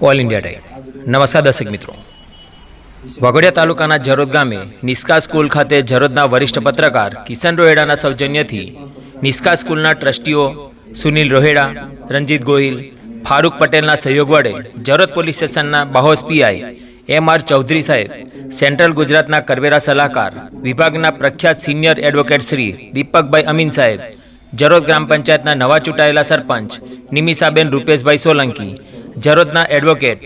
All India time. નમસ્કાર દર્શક મિત્રો, વાઘોડિયા તાલુકાના જરોદ ગામે નિષ્કા સ્કૂલ ખાતે જરોદના વરિષ્ઠ પત્રકાર કિશન રોહેડાના સૌજન્યથી નિષ્કા સ્કૂલના ટ્રસ્ટીઓ સુનિલ રોહેડા, રંજીત ગોહિલ, ફારૂક પટેલના સહયોગ વડે જરોદ પોલીસ સ્ટેશનના બાહોશ પીઆઈ એમ.આર. ચૌધરી સાહેબ, સેન્ટ્રલ ગુજરાતના કરવેરા સલાહકાર વિભાગના પ્રખ્યાત સિનિયર એડવોકેટ શ્રી દીપકભાઈ અમીન સાહેબ, જરોદ ગ્રામ પંચાયતના નવા ચૂંટાયેલા સરપંચ નિમિષાબેન રૂપેશભાઈ સોલંકી, જરોદના એડવોકેટ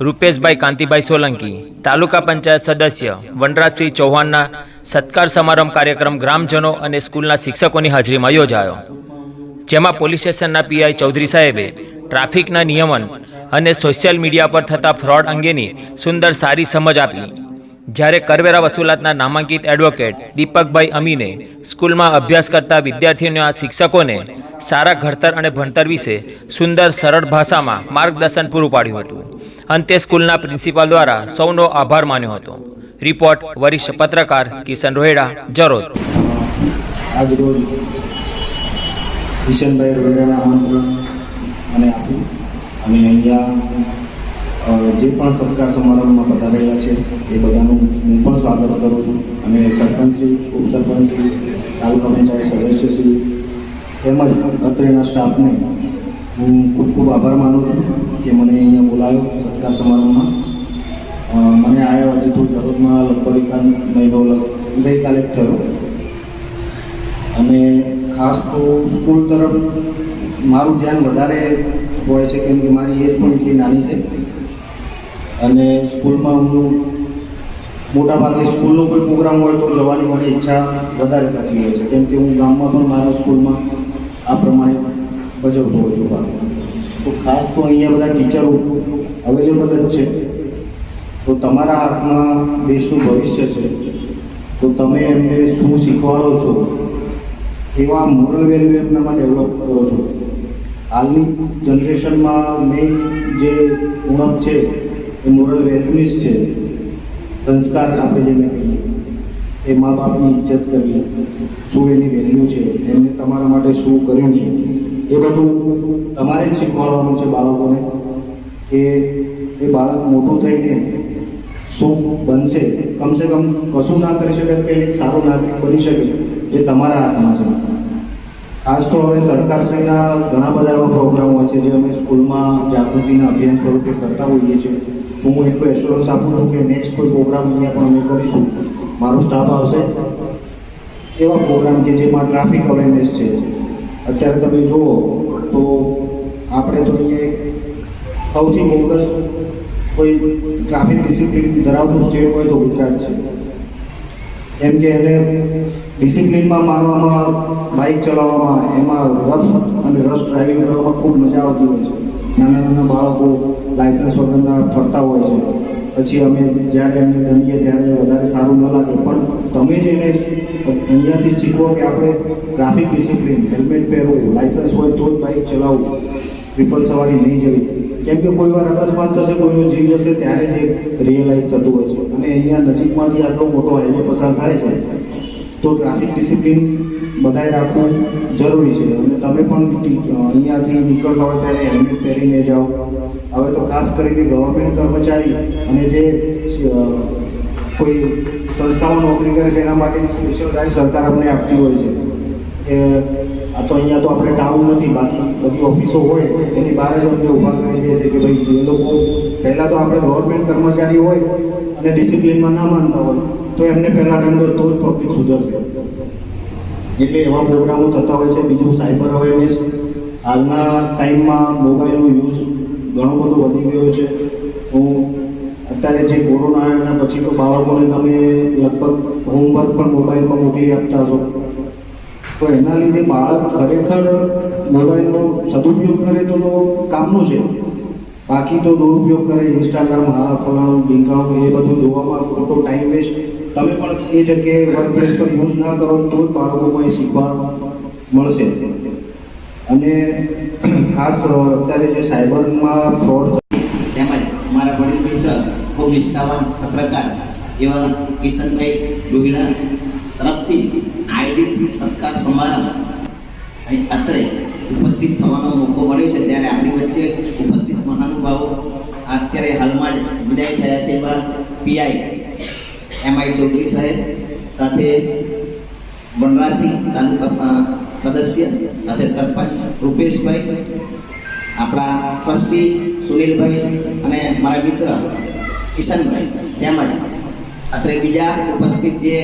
રૂપેશભાઈ કાંતિભાઈ સોલંકી, તાલુકા પંચાયત સદસ્ય વનરાજસિંહ ચૌહાણના સત્કાર સમારંભ કાર્યક્રમ ગ્રામજનો અને સ્કૂલના શિક્ષકોની હાજરીમાં યોજાયો, જેમાં પોલીસ સ્ટેશનના પીઆઈ ચૌધરી સાહેબે ટ્રાફિકના નિયમન અને સોશિયલ મીડિયા પર થતા ફ્રોડ અંગેની સુંદર સારી સમજ આપી, જ્યારે કરવેરા વસૂલાતના નામાંકિત એડવોકેટ દીપકભાઈ અમીને સ્કૂલમાં અભ્યાસ કરતા વિદ્યાર્થીઓના શિક્ષકોને સારા ઘડતર અને ભણતર વિશે સુંદર સરળ ભાષામાં માર્ગદર્શન પૂરું પાડ્યું હતું। અંતે સ્કૂલના પ્રિન્સિપાલ દ્વારા સૌનો આભાર માન્યો હતો। રિપોર્ટ વરિષ્ઠ પત્રકાર કિશન રોહેડા, જરોદ। આજ રોજ કિશનભાઈ રોહેડાના આમંત્રણ અને આપ્યું અને અહીંયા જે પણ સત્કાર સમારંભમાં પધારેલા છે એ બધાનું હું પણ સ્વાગત કરું છું અને સરપંચશ્રી, ઉપસરપંચશ્રી, તાલુકા પંચાયત સદસ્યશ્રી તેમજ અત્રેના સ્ટાફને હું ખૂબ ખૂબ આભાર માનું છું કે મને અહીંયા બોલાવ્યો સત્કાર સમારંભમાં। મને આવ્યો હજી તો જરોદમાં લગભગ એકાદ મહિનો ગઈકાલે જ થયો અને ખાસ તો સ્કૂલ તરફ મારું ધ્યાન વધારે હોય છે કેમ કે મારી એજ પણ એટલી નાની છે અને સ્કૂલમાં હું મોટાભાગે સ્કૂલનો કોઈ પ્રોગ્રામ હોય તો જવાની મને ઈચ્છા વધારે થતી હોય છે કેમ કે હું ગામમાં પણ મારા સ્કૂલમાં આ પ્રમાણે ભજવતો હોઉં છું ભાગ। તો ખાસ તો અહીંયા બધા ટીચરો અવેલેબલ જ છે, તો તમારા હાથમાં દેશનું ભવિષ્ય છે, તો તમે એમને શું શીખવાડો છો એવા મોરલ વેલ્યુ એમનામાં ડેવલપ કરો છો। હાલની જનરેશનમાં મેઇન જે ઉણપ છે એ મોરલ વેલ્યુની જ છે। સંસ્કાર આપણે જેને કહીએ એ મા બાપની ઇજ્જત કરવી, શું એની વેલ્યુ છે, એમને તમારા માટે શું કર્યું છે એ બધું તમારે જ શીખવાડવાનું છે બાળકોને કે એ બાળક મોટું થઈને શું બનશે, કમસે કમ કશું ના કરી શકે કે એક સારો નાગરિક બની શકે એ તમારા હાથમાં છે। ખાસ તો હવે સરકારશ્રીના ઘણા બધા એવા પ્રોગ્રામ હોય છે જે અમે સ્કૂલમાં જાગૃતિના અભિયાન સ્વરૂપે કરતા હોઈએ છીએ। તો હું એટલો એશ્યોરન્સ આપું છું કે નેક્સ્ટ કોઈ પ્રોગ્રામ અહીંયા પણ અમે કરીશું, મારો સ્ટાફ આવશે એવા પ્રોગ્રામ કે જેમાં ટ્રાફિક અવેરનેસ છે। અત્યારે તમે જુઓ તો આપણે તો અહીંયા એક સૌથી બોગસ કોઈ ટ્રાફિક ડિસિપ્લિન ધરાવતું સ્ટેટ હોય તો ગુજરાત છે, એમ કે એને ડિસિપ્લિનમાં માનવામાં, બાઇક ચલાવવામાં, એમાં રફ અને રશ ડ્રાઇવિંગ કરવામાં ખૂબ મજા આવતી હોય છે। નાના નાના બાળકો લાયસન્સ વગરના ફરતા હોય છે, પછી અમે જ્યારે એમને દંડીએ ત્યારે વધારે સારું ન લાગે, પણ તમે જેને અહીંયાથી શીખવો કે આપણે ટ્રાફિક ડિસિપ્લિન, હેલ્મેટ પહેરવું, લાયસન્સ હોય તો જ બાઇક ચલાવવું, ટ્રિપલ સવારી નહીં જવી, કેમ કે કોઈ વાર અકસ્માત થશે, કોઈનો જીવ જશે ત્યારે જ રિયલાઇઝ થતું હોય છે અને અહીંયા નજીકમાંથી આટલો મોટો હાઈવે પસાર થાય છે તો ટ્રાફિક ડિસિપ્લિન બધાએ રાખવું જરૂરી છે અને તમે પણ અહીંયાથી નીકળતા હોય ત્યારે હેલ્મેટ પહેરીને જાઓ। હવે તો ખાસ કરીને ગવર્મેન્ટ કર્મચારી અને જે કોઈ સંસ્થામાં નોકરી કરે છે એના માટેની સ્પેશિયલ ડ્રાઈવ સરકાર અમને આપતી હોય છે કે આ તો અહીંયા તો આપણે ટાઉન નથી, બાકી બધી ઓફિસો હોય એની બહાર જ અમને ઊભા કરી દે છે કે ભાઈ એ લોકો પહેલાં તો આપણે ગવર્મેન્ટ કર્મચારી હોય અને ડિસિપ્લિનમાં ના માનતા હોય તો એમને પહેલાં દંડો તો જ પબ્લિક સુધરશે, એટલે એવા પ્રોગ્રામો થતા હોય છે। બીજું સાયબર અવેરનેસ, હાલના ટાઈમમાં મોબાઈલનો યુઝ ઘણો બધો વધી ગયો છે। હું અત્યારે જે કોરોના આવ્યો એના પછી તો બાળકોને તમે લગભગ હોમવર્ક પણ મોબાઈલમાં મોકલી આપતા છો, તો એના લીધે બાળક ખરેખર મોબાઈલનો સદુપયોગ કરે તો કામનું છે, બાકી તો દુરુપયોગ કરે, ઇન્સ્ટાગ્રામ, હા ફલાણું ઢીંકાણું એ બધું જોવામાં ખોટો ટાઈમ વેસ્ટ, તમે પણ એ જગ્યાએ વર્ક પ્લેસ પર યુઝ ના કરો તો જ બાળકોમાં એ શીખવા મળશે। અને ખાસ અત્યારે જે સાયબરમાં ફ્રોડ તેમજ મારા વડીલ મિત્ર ખૂબ નિષ્ઠાવાન પત્રકાર એવા કિશનભાઈ રોહિડા તરફથી આયોજિત સત્કાર સમારંભ અહીં અત્રે ઉપસ્થિત થવાનો મોકો મળ્યો છે, ત્યારે આપણી વચ્ચે ઉપસ્થિત મહાનુભાવો અત્યારે હાલમાં જ વિદાય થયા છે એવા પીઆઈ એમઆઈ ચૌધરી સાહેબ, સાથે વનરાજસિંહ તાલુકા સદસ્ય, સાથે સરપંચ રૂપેશભાઈ, આપણા ટ્રસ્ટી સુનિલભાઈ અને મારા મિત્ર કિશનભાઈ, તેમજ અત્રે બીજા ઉપસ્થિત જે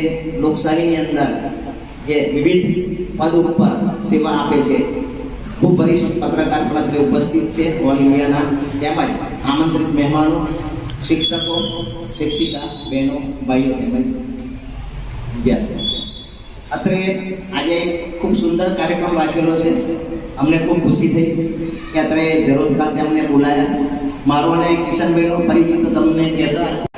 લોકશાહીની અંદર જે વિવિધ પદ ઉપર સેવા આપે છે ખૂબ વરિષ્ઠ પત્રકાર પણ અત્રે ઉપસ્થિત છે ઓલ ઇન્ડિયાના, તેમજ આમંત્રિત મહેમાનો, શિક્ષકો, શિક્ષિકા, બહેનો, ભાઈઓ તેમજ વિદ્યાર્થીઓ. અત્રે આજે ખૂબ સુંદર કાર્યક્રમ રાખેલો છે. અમને ખૂબ ખુશી થઈ કે અત્રે જરોદ ખાતે અમને બોલાયા. મારો અને કિશનભાઈનો પરિચય તો તમને કહેતા